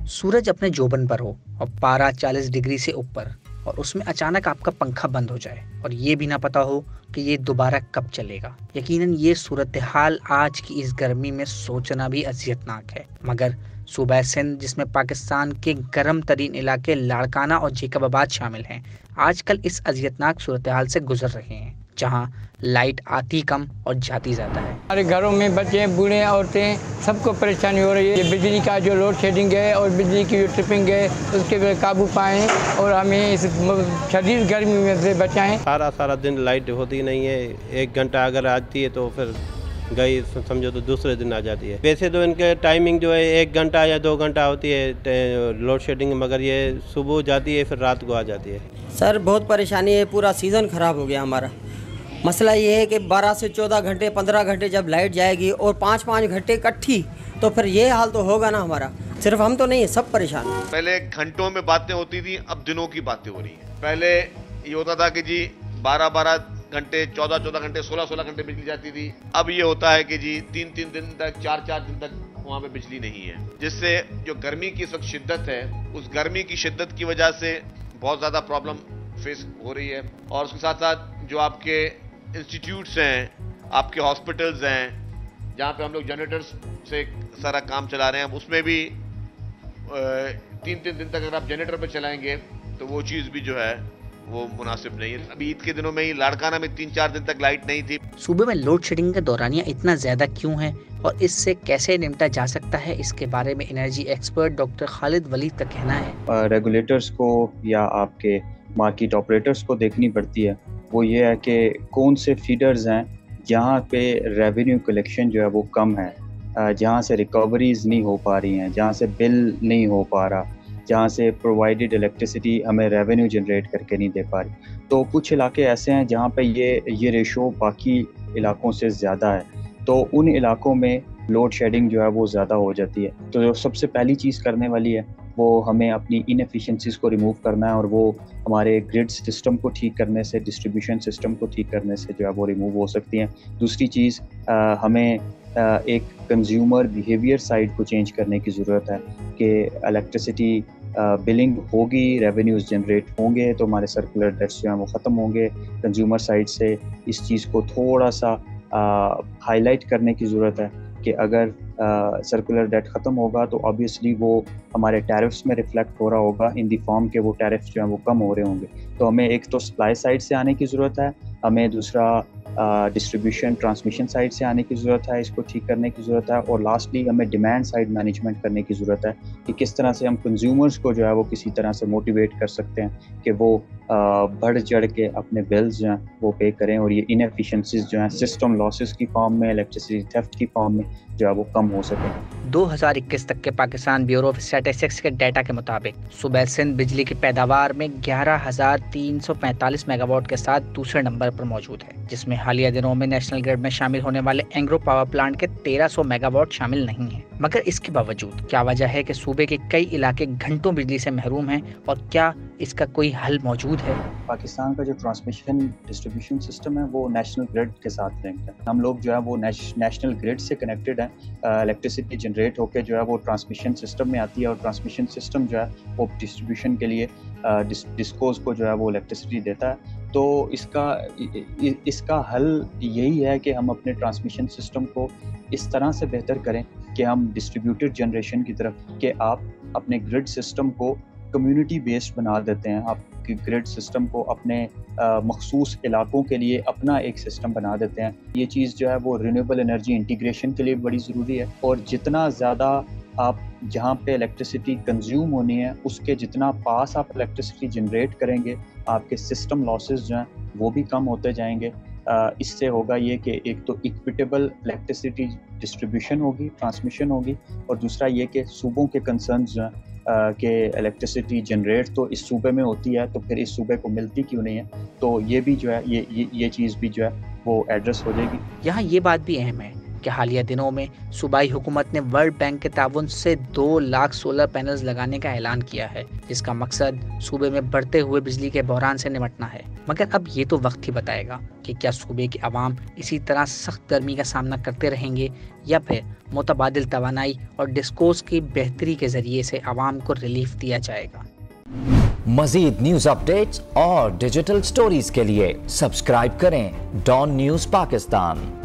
सूरज अपने जोबन पर हो और पारा 40 डिग्री से ऊपर और उसमें अचानक आपका पंखा बंद हो जाए और ये भी ना पता हो कि ये दोबारा कब चलेगा। यकीनन ये सूरत हाल आज की इस गर्मी में सोचना भी अजियतनाक है, मगर सूबा सिंध जिसमें पाकिस्तान के गर्म तरीन इलाके लाड़काना और जेकबाबाद शामिल हैं, आजकल इस अजियतनाक सूरत हाल से गुजर रहे हैं, जहां लाइट आती कम और जाती ज़्यादा है। हमारे घरों में बच्चे, बूढ़े, औरतें, सबको परेशानी हो रही है। ये बिजली का जो लोड शेडिंग है और बिजली की जो ट्रिपिंग है उसके पे काबू पाएँ और हमें इस शदीद गर्मी में से बचाएं। सारा दिन लाइट होती नहीं है, 1 घंटा अगर आती है तो फिर गई, समझो तो दूसरे दिन आ जाती है। वैसे तो इनके टाइमिंग जो है 1 घंटा या 2 घंटा होती है लोड शेडिंग, मगर ये सुबह जाती है फिर रात को आ जाती है। सर बहुत परेशानी है, पूरा सीज़न ख़राब हो गया हमारा। मसला ये है कि 12 से 14 घंटे 15 घंटे जब लाइट जाएगी और 5-5 घंटे इकट्ठी, तो फिर ये हाल तो होगा ना हमारा। सिर्फ हम तो नहीं है, सब परेशान हैं। पहले घंटों में बातें होती थी, अब दिनों की बातें हो रही हैं। पहले ये होता था कि जी 12-12 घंटे, 14-14 घंटे, 16-16 घंटे बिजली जाती थी। अब ये होता है कि जी 3-3 दिन तक, 4-4 दिन तक वहाँ पे बिजली नहीं है, जिससे जो गर्मी की इस वक्त शिद्दत है, उस गर्मी की शिद्दत की वजह से बहुत ज़्यादा प्रॉब्लम फेस हो रही है। और उसके साथ साथ जो आपके इंस्टीट्यूट्स हैं, आपके हॉस्पिटल्स हैं, जहाँ पे हम लोग जनरेटर्स से सारा काम चला रहे हैं, उसमें भी 3-3 दिन तक अगर आप जनरेटर पे चलाएंगे तो वो चीज़ भी जो है वो मुनासिब नहीं है। अभी ईद के दिनों में ही लाड़काना में 3-4 दिन तक लाइट नहीं थी। सूबे में लोड शेडिंग का दौरानिया इतना ज्यादा क्यों है और इससे कैसे निपटा जा सकता है, इसके बारे में energy expert doctor Khalid Waleed का कहना है। रेगुलेटर्स को या आपके मार्केट ऑपरेटर्स को देखनी पड़ती है। वो ये है कि कौन से फीडर्स हैं जहाँ पे रेवेन्यू कलेक्शन जो है वो कम है, जहाँ से रिकवरीज नहीं हो पा रही हैं, जहाँ से बिल नहीं हो पा रहा, जहाँ से प्रोवाइडेड इलेक्ट्रिसिटी हमें रेवेन्यू जनरेट करके नहीं दे पा रही। तो कुछ इलाके ऐसे हैं जहाँ पे ये रेशो बाकी इलाकों से ज़्यादा है, तो उन इलाकों में लोड शेडिंग जो है वो ज़्यादा हो जाती है। तो जो सबसे पहली चीज़ करने वाली है वो हमें अपनी इनएफिशिएंसीज को रिमूव करना है, और वो हमारे ग्रिड सिस्टम को ठीक करने से, डिस्ट्रीब्यूशन सिस्टम को ठीक करने से जो है वो रिमूव हो सकती हैं। दूसरी चीज़ हमें एक कंज्यूमर बिहेवियर साइड को चेंज करने की ज़रूरत है कि इलेक्ट्रिसिटी बिलिंग होगी, रेवेन्यूज़ जनरेट होंगे तो हमारे सर्कुलर डेट्स जो हैं वो ख़त्म होंगे। कंज्यूमर साइड से इस चीज़ को थोड़ा सा हाईलाइट करने की ज़रूरत है कि अगर सर्कुलर डेट ख़त्म होगा तो ऑब्वियसली वो हमारे टैरिफ्स में रिफ्लेक्ट हो रहा होगा इन दी फॉर्म के वो टैरिफ्स जो हैं वो कम हो रहे होंगे। तो हमें एक तो सप्लाई साइड से आने की ज़रूरत है, हमें दूसरा डिस्ट्रीब्यूशन ट्रांसमिशन साइड से आने की ज़रूरत है, इसको ठीक करने की ज़रूरत है, और लास्टली हमें डिमांड साइड मैनेजमेंट करने की ज़रूरत है कि किस तरह से हम कंज्यूमर्स को जो है वो किसी तरह से मोटिवेट कर सकते हैं कि वो बढ़ चढ़ के अपने बिल्स जो हैं वो पे करें, और ये इनएफिशिएंसीज जो हैं सिस्टम लॉसेस की फॉर्म में, इलेक्ट्रिसिटी थेफ्ट की फॉर्म में जो है वो कम हो सके। 2021 तक के पाकिस्तान ब्यूरो ऑफ स्टैटिस्टिक्स के डाटा के मुताबिक सूबा सिंध बिजली की पैदावार में 11,345 मेगावाट के साथ दूसरे नंबर पर मौजूद है, जिसमें हालिया दिनों में नेशनल ग्रिड में शामिल होने वाले एंग्रो पावर प्लांट के 1300 मेगावाट शामिल नहीं है। मगर इसके बावजूद क्या वजह है कि सूबे के कई इलाके घंटों बिजली से महरूम हैं, और क्या इसका कोई हल मौजूद है? पाकिस्तान का जो ट्रांसमिशन डिस्ट्रीब्यूशन सिस्टम है वो नेशनल ग्रिड के साथ लिंक्ड है। हम लोग जो है वो नेशनल ग्रिड से कनेक्टेड हैं। इलेक्ट्रिसिटी जनरेट होकर जो है वो ट्रांसमिशन सिस्टम में आती है, और ट्रांसमिशन सिस्टम जो है वो डिस्ट्रीब्यूशन के लिए डिस्कोज को जो है वो इलेक्ट्रिसिटी देता है। तो इसका हल यही है कि हम अपने ट्रांसमिशन सिस्टम को इस तरह से बेहतर करें कि हम डिस्ट्रीब्यूटेड जनरेशन की तरफ, कि आप अपने ग्रिड सिस्टम को कम्युनिटी बेस्ड बना देते हैं, आपकी ग्रिड सिस्टम को अपने मखसूस इलाकों के लिए अपना एक सिस्टम बना देते हैं। ये चीज़ जो है वो रिन्यूएबल एनर्जी इंटीग्रेशन के लिए बड़ी ज़रूरी है, और जितना ज़्यादा आप जहाँ पे इलेक्ट्रिसिटी कंज्यूम होनी है उसके जितना पास आप इलेक्ट्रिसिटी जनरेट करेंगे, आपके सिस्टम लॉसेस जो हैं वो भी कम होते जाएंगे। इससे होगा ये कि एक तो इक्विटेबल इलेक्ट्रिसिटी डिस्ट्रीब्यूशन होगी, ट्रांसमिशन होगी, और दूसरा ये कि सूबों के कंसर्न्स जो हैं कि इलेक्ट्रिसिटी जनरेट तो इस सूबे में होती है तो फिर इस सूबे को मिलती क्यों नहीं है, तो ये भी जो है ये चीज़ भी जो है वो एड्रेस हो जाएगी। यहाँ ये बात भी अहम है कि हालिया दिनों में सूबाई हुकूमत ने वर्ल्ड बैंक के ताउन से 2 लाख सोलर पैनल्स लगाने का ऐलान किया है, जिसका मकसद सूबे में बढ़ते हुए बिजली के बहरान से निपटना है। مگر اب یہ تو وقت ہی بتائے گا کہ کیا صوبے کے عوام اسی طرح سخت گرمی کا سامنا کرتے رہیں گے یا پھر متبادل توانائی اور ڈسکورس کی بہتری کے ذریعے سے عوام کو ریلیف دیا جائے گا۔ مزید نیوز اپڈیٹس اور ڈیجیٹل سٹوریز کے لیے سبسکرائب کریں ڈان نیوز پاکستان۔